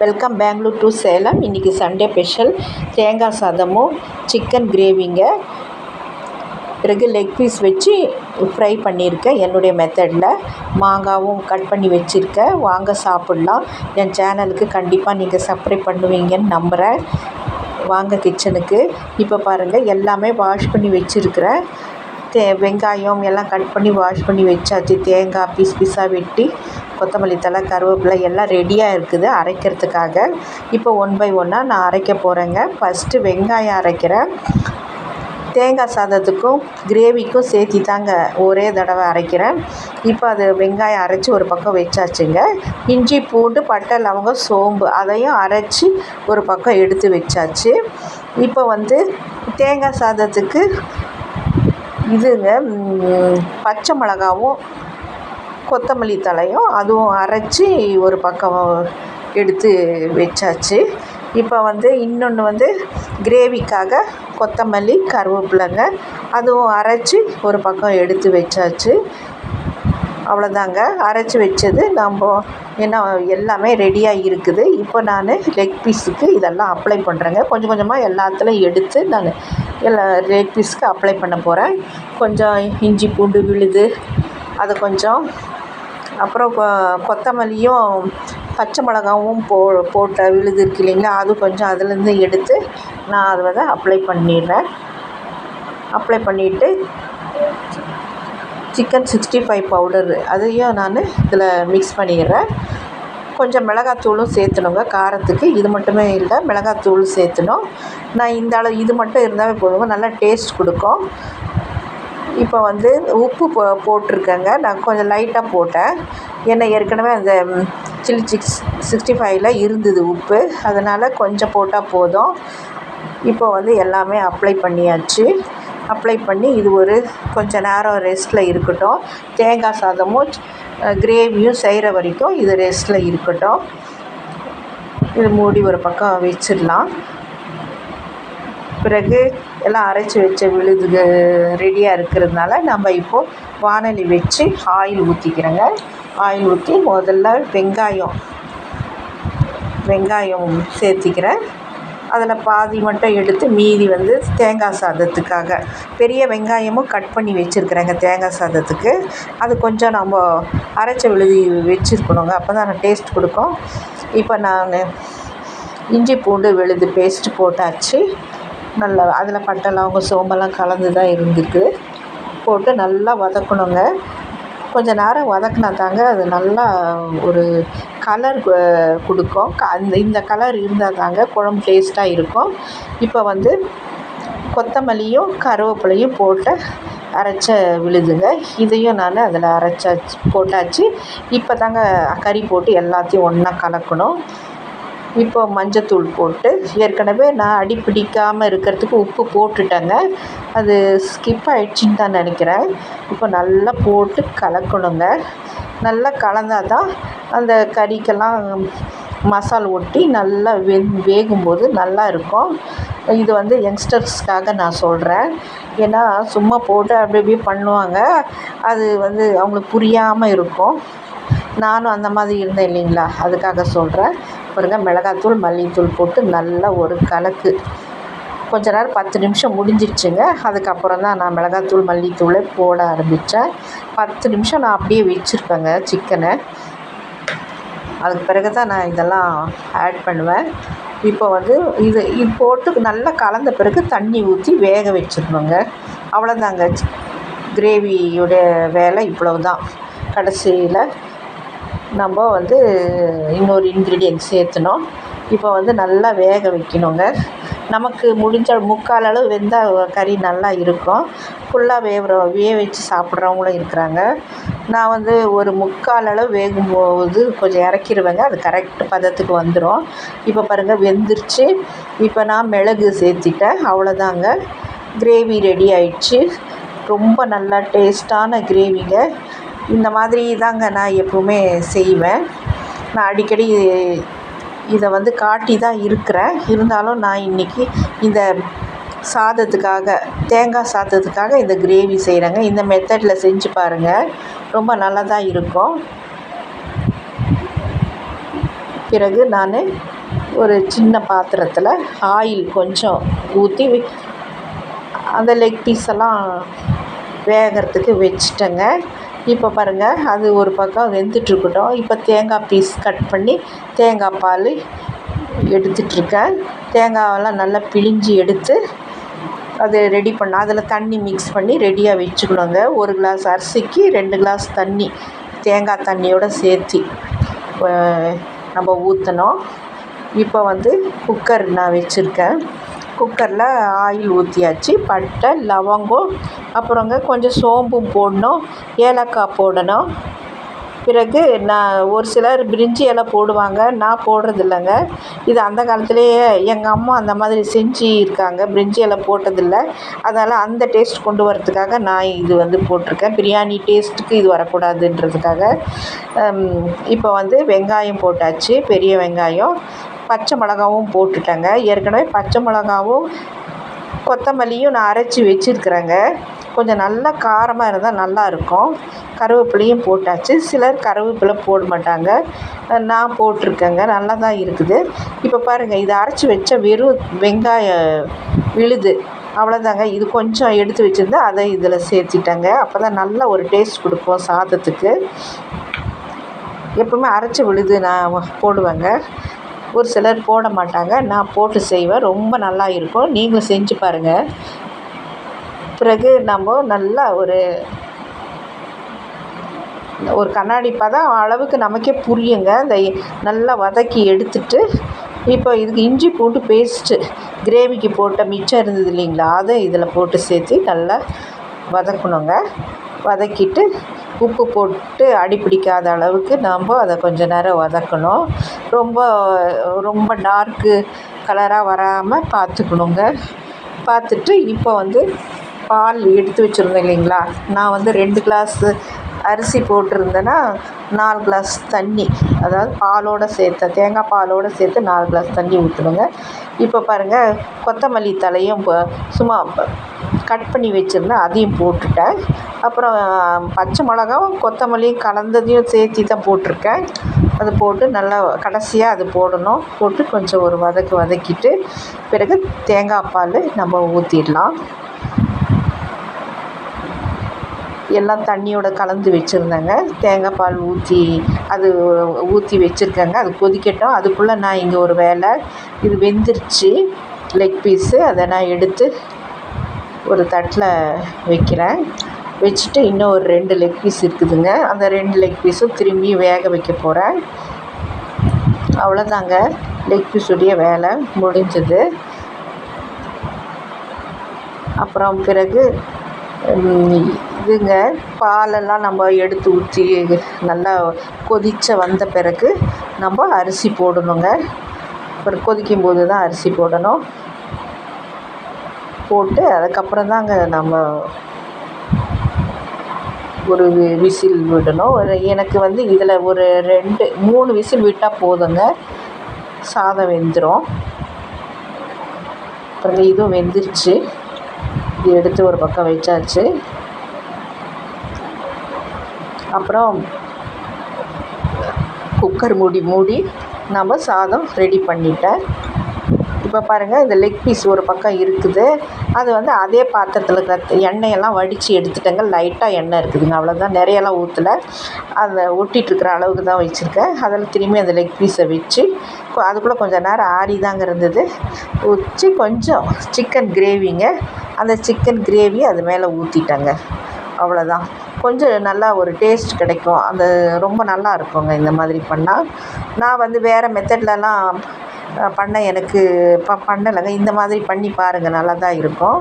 Welcome Bangalore to Salem. இன்றைக்கி Sunday special தேங்காய் சாதமும் சிக்கன் கிரேவிங்க. பிறகு லெக் பீஸ் வச்சு ஃப்ரை பண்ணியிருக்கேன் என்னுடைய மெத்தடில். மாங்காவும் கட் பண்ணி வச்சுருக்கேன். வாங்க சாப்பிட்லாம். என் சேனலுக்கு கண்டிப்பாக நீங்கள் சப்ஸ்கிரைப் பண்ணுவீங்கன்னு நம்புகிறேன். வாங்க கிச்சனுக்கு. இப்போ பாருங்கள், எல்லாமே வாஷ் பண்ணி வச்சுருக்கிறேன். வெங்காயம் எல்லாம் கட் பண்ணி வாஷ் பண்ணி வச்சாச்சு. தேங்காய் பீஸாக வெட்டி, கொத்தமல்லி தழை, கருவேப்பிலை எல்லாம் ரெடியாக இருக்குது அரைக்கிறதுக்காக. இப்போ ஒன் பை ஒன்னாக நான் அரைக்க போகிறேங்க. ஃபஸ்ட்டு வெங்காயம் அரைக்கிறேன். தேங்காய் சாதத்துக்கும் கிரேவிக்கும் சேர்த்தி தாங்க ஒரே தடவை அரைக்கிறேன். இப்போ அது வெங்காயம் அரைச்சி ஒரு பக்கம் வச்சாச்சுங்க. இஞ்சி, பூண்டு, பட்டை, லவங்கம், சோம்பு அதையும் அரைச்சி ஒரு பக்கம் எடுத்து வச்சாச்சு. இப்போ தேங்காய் சாதத்துக்கு பச்சை மிளகாவும் கொத்தமல்லி தழையும் அதுவும் அரைச்சி ஒரு பக்கம் எடுத்து வச்சாச்சு. இப்போ இன்னொன்று கிரேவிக்காக கொத்தமல்லி, கருவேப்பிலைங்க அதுவும் அரைச்சி ஒரு பக்கம் எடுத்து வச்சாச்சு. அவ்வளோதாங்க, அரைச்சி வச்சது எல்லாமே ரெடியாக இருக்குது. இப்போ நான் லெக் பீஸுக்கு இதெல்லாம் அப்ளை பண்ணுறேங்க. கொஞ்சம் கொஞ்சமாக எல்லாத்துலையும் எடுத்து நான் லெக் பீஸுக்கு அப்ளை பண்ண போகிறேன். கொஞ்சம் இஞ்சி பூண்டு விழுது அது கொஞ்சம், அப்புறம் கொத்தமல்லியும் பச்சை மிளகாவும் போட்ட விழுது இருக்கு இல்லைங்களா, அது கொஞ்சம் அதுலேருந்து எடுத்து நான் அதை அப்ளை பண்ணிடுறேன். அப்ளை பண்ணிவிட்டு சிக்கன் 65 பவுடர் அதையும் நான் இதில் மிக்ஸ் பண்ணிடுறேன். கொஞ்சம் மிளகாத்தூளும் சேர்த்துணுங்க காரத்துக்கு. இது மட்டுமே இல்லை, மிளகாத்தூள் சேர்த்துணும். நான் இந்த அளவு இது மட்டும் இருந்தாவே போதுங்க, நல்லா டேஸ்ட் கொடுக்கும். இப்போ உப்பு போட்டிருக்கேங்க. நான் கொஞ்சம் லைட்டாக போட்டேன். ஏன்னா ஏற்கனவே அந்த சில்லி 65ல் இருந்தது உப்பு, அதனால் கொஞ்சம் போட்டால் போதும். இப்போ எல்லாமே அப்ளை பண்ணியாச்சு. அப்ளை பண்ணி இது ஒரு கொஞ்சம் நேரம் ரெஸ்ட்டில் இருக்கட்டும். தேங்காய் சாதமும் கிரேவியும் செய்கிற வரைக்கும் இது ரெஸ்ட்டில் இருக்கட்டும். இது மூடி ஒரு பக்கம் வச்சிடலாம். பிறகு எல்லாம் அரைச்சி வச்ச விழுது ரெடியாக இருக்கிறதுனால நம்ம இப்போது வானொலி வச்சு ஆயில் ஊற்றிக்கிறேங்க. ஆயில் ஊற்றி முதல்ல வெங்காயம் சேர்த்திக்கிறேன். அதில் பாதி மட்டும் எடுத்து மீதி தேங்காய் சாதத்துக்காக பெரிய வெங்காயமும் கட் பண்ணி வச்சுருக்குறேங்க தேங்காய் சாதத்துக்கு. அது கொஞ்சம் நம்ம அரைச்ச விழுதி வச்சுருக்கணுங்க, அப்போ தான் டேஸ்ட் கொடுக்கும். இப்போ நான் இஞ்சி பூண்டு விழுது பேஸ்ட்டு போட்டாச்சு. நல்லா அதில் பட்டை, லவங்கம், சோம்பெல்லாம் கலந்து தான் இருந்துருக்கு. போட்டு நல்லா வதக்கணுங்க. கொஞ்சம் நேரம் வதக்கினா தாங்க அது நல்லா ஒரு கலர் கொடுக்கும். இந்த கலர் இருந்தால் தாங்க குழம்பு டேஸ்ட்டாக இருக்கும். இப்போ கொத்தமல்லியும் கருவேப்பிலையும் போட்டு அரைச்ச விழுதுங்க. இதையும் நான் அதில் போட்டாச்சு. இப்போ தாங்க கறி போட்டு எல்லாத்தையும் ஒன்றா கலக்கணும். இப்போ மஞ்சத்தூள் போட்டு, ஏற்கனவே நான் அடி பிடிக்காமல் இருக்கிறதுக்கு உப்பு போட்டுட்டேங்க. அது ஸ்கிப் ஆகிடுச்சின்னு தான் நினைக்கிறேன். இப்போ நல்லா போட்டு கலக்கணுங்க. நல்லா கலந்தால் தான் அந்த கறிக்கெல்லாம் மசால் ஒட்டி நல்லா வேகும்போது நல்லா இருக்கும். இது யங்ஸ்டர்ஸ்க்காக நான் சொல்கிறேன். ஏன்னா சும்மா போட்டு அப்படி இப்படி பண்ணுவாங்க, அது அவங்களுக்கு புரியாமல் இருக்கும். நானும் அந்த மாதிரி இருந்தேன் இல்லைங்களா, அதுக்காக சொல்கிறேன். பாருங்க, மிளகாத்தூள், மல்லித்தூள் போட்டு நல்லா ஒரு கலக்கு. கொஞ்ச நேரம் 10 நிமிஷம் முடிஞ்சிடுச்சுங்க. அதுக்கப்புறம் தான் நான் மிளகாத்தூள், மல்லித்தூளை போட ஆரம்பித்தேன். 10 நிமிஷம் நான் அப்படியே வச்சுருப்பேங்க சிக்கனை. அதுக்கு பிறகு தான் நான் இதெல்லாம் ஆட் பண்ணுவேன். இப்போ இது போட்டு நல்லா கலந்த பிறகு தண்ணி ஊற்றி வேக வச்சிடணுங்க. அவ்வளோதாங்க, கிரேவியோடைய வேலை இவ்வளவு தான். கடைசியில் நம்ம இன்னொரு இன்க்ரீடியன்ட் சேர்த்துனோம். இப்போ நல்லா வேக வைக்கணுங்க. நமக்கு முடிஞ்ச முக்கால் அளவு வெந்தால் கறி நல்லா இருக்கும். ஃபுல்லாக வேக வச்சு சாப்பிட்றவங்களும் இருக்கிறாங்க. நான் ஒரு முக்கால் அளவு வேகும்போது கொஞ்சம் இறக்கிடுவேங்க. அது கரெக்ட் பதத்துக்கு வந்துடும். இப்போ பாருங்கள், வெந்துருச்சு. இப்போ நான் மிளகு சேர்த்திட்டேன். அவ்வளோதாங்க, கிரேவி ரெடி ஆயிடுச்சு. ரொம்ப நல்லா டேஸ்ட்டான கிரேவிங்க. இந்த மாதிரி தாங்க நான் எப்போவுமே செய்வேன். நான் அடிக்கடி இதை காட்டி தான் இருக்கிறேன். இருந்தாலும் நான் இன்றைக்கி இந்த தேங்காய் சாதத்துக்காக இந்த கிரேவி செய்கிறேங்க. இந்த மெத்தடில் செஞ்சு பாருங்கள், ரொம்ப நல்லா தான் இருக்கும். பிறகு நான் ஒரு சின்ன பாத்திரத்தில் ஆயில் கொஞ்சம் ஊற்றி அந்த லெக் பீஸ் எல்லாம் வேகிறதுக்கு வச்சிட்டேங்க. இப்போ பாருங்கள், அது ஒரு பக்கம் வெந்துட்டுருக்கட்டும். இப்போ தேங்காய் பீஸ் கட் பண்ணி தேங்காய் பால் எடுத்துகிட்ருக்கேன். தேங்காயெல்லாம் நல்லா பிழிஞ்சி எடுத்து அது ரெடி பண்ண அதில் தண்ணி மிக்ஸ் பண்ணி ரெடியாக வச்சுக்கணுங்க. 1 கிளாஸ் அரிசிக்கு 2 கிளாஸ் தண்ணி தேங்காய் தண்ணியோடு சேர்த்து நம்ம ஊற்றணும். இப்போ குக்கர் நான் வச்சுருக்கேன். குக்கரில் ஆயில் ஊற்றியாச்சு. பட்டை, லவங்கம், அப்புறங்க கொஞ்சம் சோம்பும் போடணும், ஏலக்காய் போடணும். பிறகு நான் ஒரு சிலர் பிரிஞ்சி இலை போடுவாங்க, நான் போடுறதில்லைங்க. இது அந்த காலத்துலேயே எங்கள் அம்மா அந்த மாதிரி செஞ்சு இருக்காங்க, பிரிஞ்சி இலை போட்டதில்லை. அதனால் அந்த டேஸ்ட் கொண்டு வரதுக்காக நான் இது போட்டிருக்கேன். பிரியாணி டேஸ்ட்டுக்கு இது வரக்கூடாதுன்றதுக்காக. இப்போ வெங்காயம் போட்டாச்சு, பெரிய வெங்காயம். பச்சை மிளகாவும் போட்டுட்டேங்க. ஏற்கனவே பச்சை மிளகாவும் கொத்தமல்லியும் நான் அரைச்சி வச்சுருக்குறேங்க. கொஞ்சம் நல்லா காரமாக இருந்தால் நல்லாயிருக்கும். கருவேப்பிலையும் போட்டாச்சு. சிலர் கருவேப்பிலை போட மாட்டாங்க, நான் போட்டிருக்கேங்க. நல்லா தான் இருக்குது. இப்போ பாருங்கள், இதை அரைச்சி வச்ச வெறும் வெங்காய விழுது அவ்வளோதாங்க. இது கொஞ்சம் எடுத்து வச்சுருந்தேன், அதை இதில் சேர்த்திட்டேங்க. அப்போ தான் நல்ல ஒரு டேஸ்ட் கொடுப்போம் சாதத்துக்கு. எப்பவுமே அரைச்சி விழுது நான் போடுவேங்க. ஒரு சிலர் போட மாட்டாங்க, நான் போட்டு செய்வேன். ரொம்ப நல்லா இருக்கும். நீங்களும் செஞ்சு பாருங்கள். பிறகு நம்ம நல்லா ஒரு கண்ணாடி பதம் அளவுக்கு நமக்கே புரியுங்க. இந்த நல்லா வதக்கி எடுத்துட்டு, இப்போ இதுக்கு இஞ்சி பூண்டு பேஸ்ட்டு கிரேவிக்கு போட்ட மிச்சம் இருந்தது இல்லைங்களா, அதை இதில் போட்டு சேர்த்து நல்லா வதக்கணுங்க. வதக்கிட்டு உப்பு போட்டு அடி பிடிக்காத அளவுக்கு நாம் அதை கொஞ்சம் நேரம் வதக்கணும். ரொம்ப டார்க்கு கலராக வராமல் பார்த்துக்கணுங்க. பார்த்துட்டு இப்போ பால் எடுத்து வச்சுருந்தேன் இல்லைங்களா, நான் 2 கிளாஸு அரிசி போட்டிருந்தேன்னா 4 கிளாஸ் தண்ணி, அதாவது பாலோடு சேர்த்து தேங்காய் பாலோடு சேர்த்து 4 கிளாஸ் தண்ணி ஊற்றணுங்க. இப்போ பாருங்கள், கொத்தமல்லி தலையும் சும்மா கட் பண்ணி வச்சுருந்தேன், அதையும் போட்டுட்டேன். அப்புறம் பச்சை மிளகாவும் கொத்தமல்லியும் கலந்ததையும் சேர்த்து தான் போட்டிருக்கேன். அது போட்டு நல்லா கடைசியாக அது போடணும். போட்டு கொஞ்சம் ஒரு வதக்கிட்டு பிறகு தேங்காய் பால் நம்ம ஊற்றிடலாம். எல்லாம் தண்ணியோடு கலந்து வச்சுருந்தேங்க. தேங்காய் பால் ஊற்றி வச்சுருக்கேங்க. அது கொதிக்கட்டும். அதுக்குள்ளே நான் இங்கே ஒரு வேலை, இது வெந்துருச்சு லெக் பீஸு. அதை நான் எடுத்து ஒரு தட்டில் வைக்கிறேன். வச்சுட்டு இன்னும் ஒரு 2 லெக் பீஸ் இருக்குதுங்க. அந்த 2 லெக் பீஸும் திரும்பி வேக வைக்க போகிறேன். அவ்வளோதாங்க, லெக் பீஸுடைய வேலை முடிஞ்சது. அப்புறம் பிறகு இதுங்க பாலெல்லாம் நம்ம எடுத்து ஊற்றி நல்லா வந்த பிறகு நம்ம அரிசி போடணுங்க. அப்புறம் கொதிக்கும்போது தான் அரிசி போடணும். போட்டு அதுக்கப்புறம் தாங்க நம்ம ஒரு விசில் விடணும். எனக்கு இதில் ஒரு 3 விசில் விட்டால் போதுங்க, சாதம் வெந்துடும். அப்புறம் இதுவும் வெந்துருச்சு. இது எடுத்து ஒரு பக்கம் வச்சாச்சு. அப்புறம் குக்கர் மூடி நம்ம சாதம் ரெடி பண்ணிட்டேன். இப்போ பாருங்கள், இந்த லெக் பீஸ் ஒரு பக்கம் இருக்குது. அது அதே பாத்திரத்தில் இருக்கிற எண்ணெயெல்லாம் வடித்து எடுத்துட்டேங்க. லைட்டாக எண்ணெய் இருக்குதுங்க, அவ்வளோதான். நிறையெல்லாம் ஊற்றலை. அதை ஒட்டிகிட்ருக்கிற அளவுக்கு தான் வச்சுருக்கேன். அதில் திரும்பி அந்த லெக் பீஸை வச்சு அதுக்குள்ளே கொஞ்சம் நேரம் ஆறி தாங்க இருந்தது. வச்சு கொஞ்சம் சிக்கன் கிரேவிங்க, அந்த சிக்கன் கிரேவி அது மேலே ஊற்றிட்டேங்க. அவ்வளோதான். கொஞ்சம் நல்லா ஒரு டேஸ்ட் கிடைக்கும். அந்த ரொம்ப நல்லா இருக்குங்க இந்த மாதிரி பண்ணால். நான் வேறு மெத்தட்லலாம் எனக்கு பண்ணலைங்க. இந்த மாதிரி பண்ணி பாருங்கள், நல்லா தான் இருக்கும்.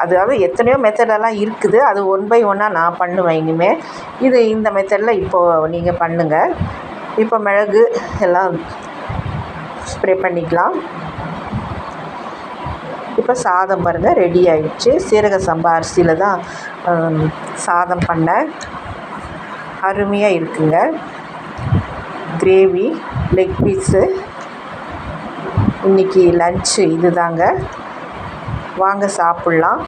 அதாவது எத்தனையோ மெத்தடெல்லாம் இருக்குது, அது 1 பை 1 நான் பண்ணுவேன் இனிமேல். இந்த மெத்தடில் இப்போது நீங்கள் பண்ணுங்கள். இப்போ மிளகு எல்லாம் ஸ்ப்ரே பண்ணிக்கலாம். இப்போ சாதம் பாருங்கள் ரெடி ஆகிடுச்சு. சீரக சம்பா அரிசியில் தான் சாதம் பண்ணேன். அருமையாக இருக்குங்க. Gravy, leg piece. இன்றைக்கி லன்ச்சு இது தாங்க. வாங்க சாப்பிட்லாம்.